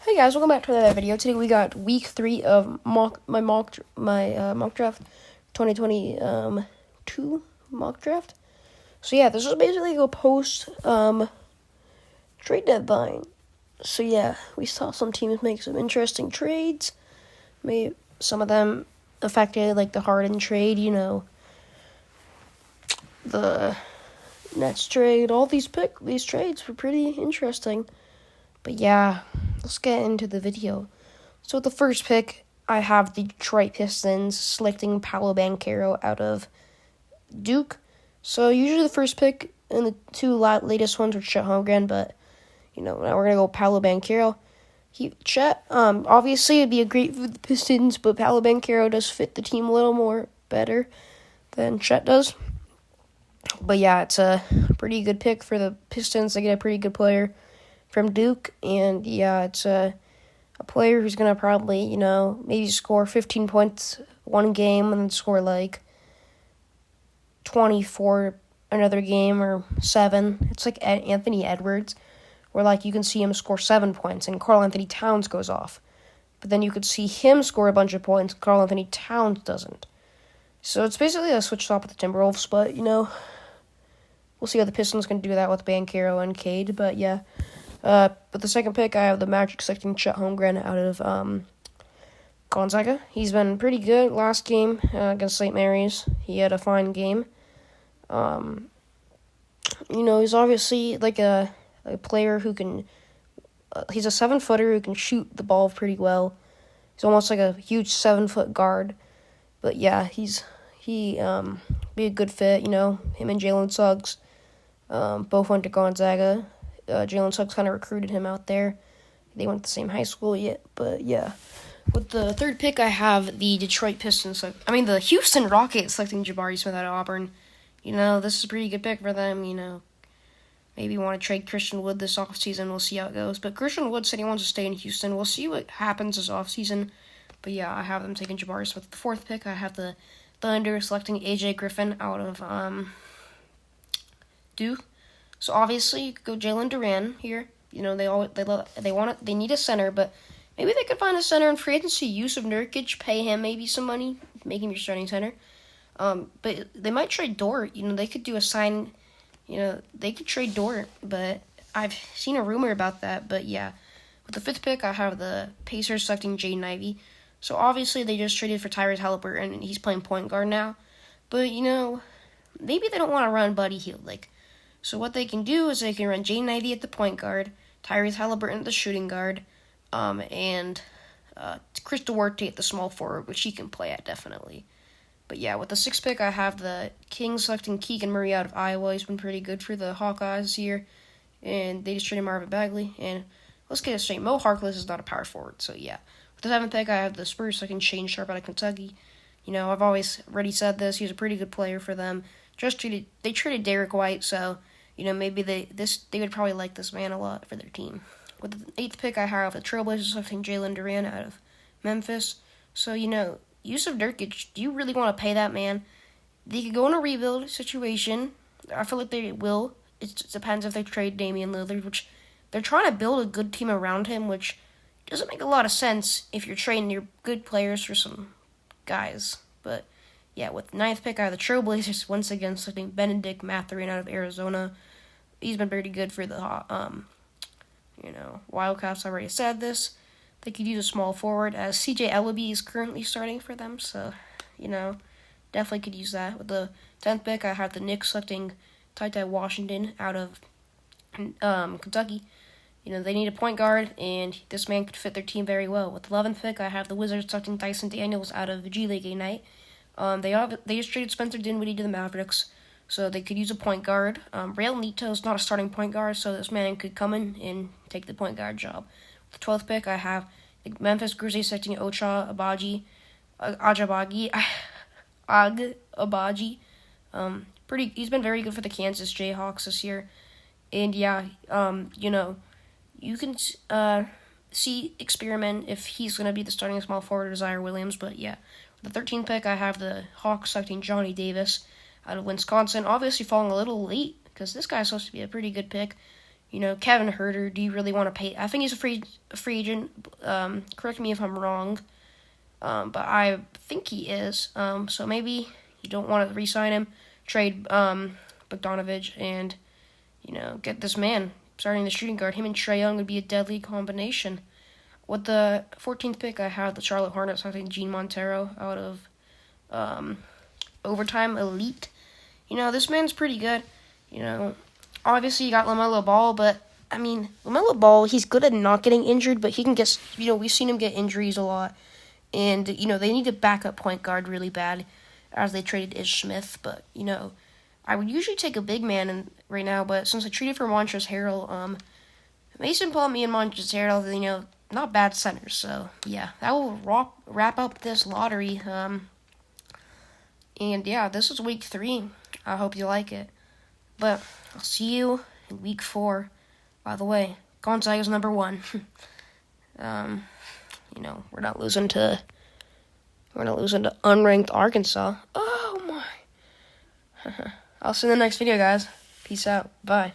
Hey guys, welcome back to another video. Today we got week 3 of mock draft, 2022 mock draft. So yeah, this is basically a post trade deadline. So yeah, we saw some teams make some interesting trades. Maybe some of them affected, like the Harden trade. The Nets trade. All these trades were pretty interesting. But yeah, let's get into the video. So with the first pick, I have the Detroit Pistons selecting Paolo Banchero out of Duke. So usually the first pick and the two latest ones were Chet Holmgren, but now we're gonna go Paolo Banchero. Chet, obviously it'd be a great for the Pistons, but Paolo Banchero does fit the team a little more better than Chet does. But yeah, it's a pretty good pick for the Pistons. They get a pretty good player from Duke, and yeah, it's a player who's going to probably, maybe score 15 points one game and then score like 24 another game or 7. It's like Anthony Edwards, where like you can see him score 7 points and Karl Anthony Towns goes off. But then you could see him score a bunch of points and Karl Anthony Towns doesn't. So it's basically a switch swap with the Timberwolves, but, we'll see how the Pistons can do that with Banchero and Cade, but yeah. But the second pick, I have the Magic selecting Chet Holmgren out of Gonzaga. He's been pretty good last game against St. Mary's. He had a fine game. He's obviously like a player who can. He's a 7-footer who can shoot the ball pretty well. He's almost like a huge 7-foot guard. But yeah, he be a good fit. Him and Jalen Suggs both went to Gonzaga. Jalen Suggs kind of recruited him out there. They went to the same high school yet, but yeah. With the third pick, I have the the Houston Rockets selecting Jabari Smith out of Auburn. This is a pretty good pick for them, Maybe want to trade Christian Wood this offseason. We'll see how it goes. But Christian Wood said he wants to stay in Houston. We'll see what happens this offseason. But yeah, I have them taking Jabari Smith. With the fourth pick, I have the Thunder selecting AJ Griffin out of Duke. So obviously you could go Jalen Duran here. They need a center, but maybe they could find a center in free agency. Yusuf Nurkic, pay him maybe some money, make him your starting center. But they might trade Dort. They could do a sign. They could trade Dort, but I've seen a rumor about that. But yeah, with the fifth pick, I have the Pacers selecting Jaden Ivey. So obviously they just traded for Tyrese Haliburton, and he's playing point guard now. But maybe they don't want to run Buddy Hield. So what they can do is they can run Jaden Ivey at the point guard, Tyrese Haliburton at the shooting guard, and Chris Duarte at the small forward, which he can play at definitely. But yeah, with the sixth pick, I have the Kings selecting Keegan Murray out of Iowa. He's been pretty good for the Hawkeyes this year, and they just traded Marvin Bagley. And let's get it straight, Mo Harkless is not a power forward, so yeah. With the seventh pick, I have the Spurs selecting Shane Sharp out of Kentucky. I've already said this. He's a pretty good player for them. They traded Derek White, so maybe they would probably like this man a lot for their team. With the eighth pick, I have the Trailblazers selecting Jalen Duran out of Memphis. So Yusuf Nurkic, do you really want to pay that man? They could go in a rebuild situation. I feel like they will. It depends if they trade Damian Lillard, which they're trying to build a good team around him, which doesn't make a lot of sense if you're trading your good players for some guys. But yeah, with the ninth pick, I have the Trailblazers once again selecting Benedict Mathurin out of Arizona. He's been pretty good for the Wildcats. I already said this. They could use a small forward, as CJ Ellaby is currently starting for them. So, definitely could use that. With the 10th pick, I have the Knicks selecting Ty Washington out of Kentucky. They need a point guard, and this man could fit their team very well. With the 11th pick, I have the Wizards selecting Dyson Daniels out of G League Ignite. They just traded Spencer Dinwiddie to the Mavericks, so they could use a point guard. Rail Neto is not a starting point guard, so this man could come in and take the point guard job. With the 12th pick, I have the Memphis Grizzlies selecting Ocha Agbaji. He's been very good for the Kansas Jayhawks this year. And yeah, you can experiment if he's going to be the starting small forward, Zaire Williams. But yeah, with the 13th pick, I have the Hawks selecting Johnny Davis out of Wisconsin. Obviously falling a little late, because this guy's supposed to be a pretty good pick. Kevin Herter, do you really want to pay? I think he's a free agent. Correct me if I'm wrong. But I think he is. So maybe you don't want to re-sign him, trade Bogdanovich, and get this man starting the shooting guard. Him and Trae Young would be a deadly combination. With the 14th pick, I have the Charlotte Hornets. I think Gene Montero out of Overtime Elite. This man's pretty good. Obviously you got LaMelo Ball, but I mean LaMelo Ball, he's good at not getting injured, but he can get. We've seen him get injuries a lot. And, they need a backup point guard really bad as they traded Ish Smith. But, I would usually take a big man right now. But since I traded for Montrezl Harrell, Mason Plumlee and Montrezl Harrell, not bad centers. So, yeah, that will wrap up this lottery. And, yeah, this is week 3. I hope you like it. But I'll see you in week 4. By the way, Gonzaga's number 1. We're not losing to unranked Arkansas. Oh my. I'll see you in the next video, guys. Peace out. Bye.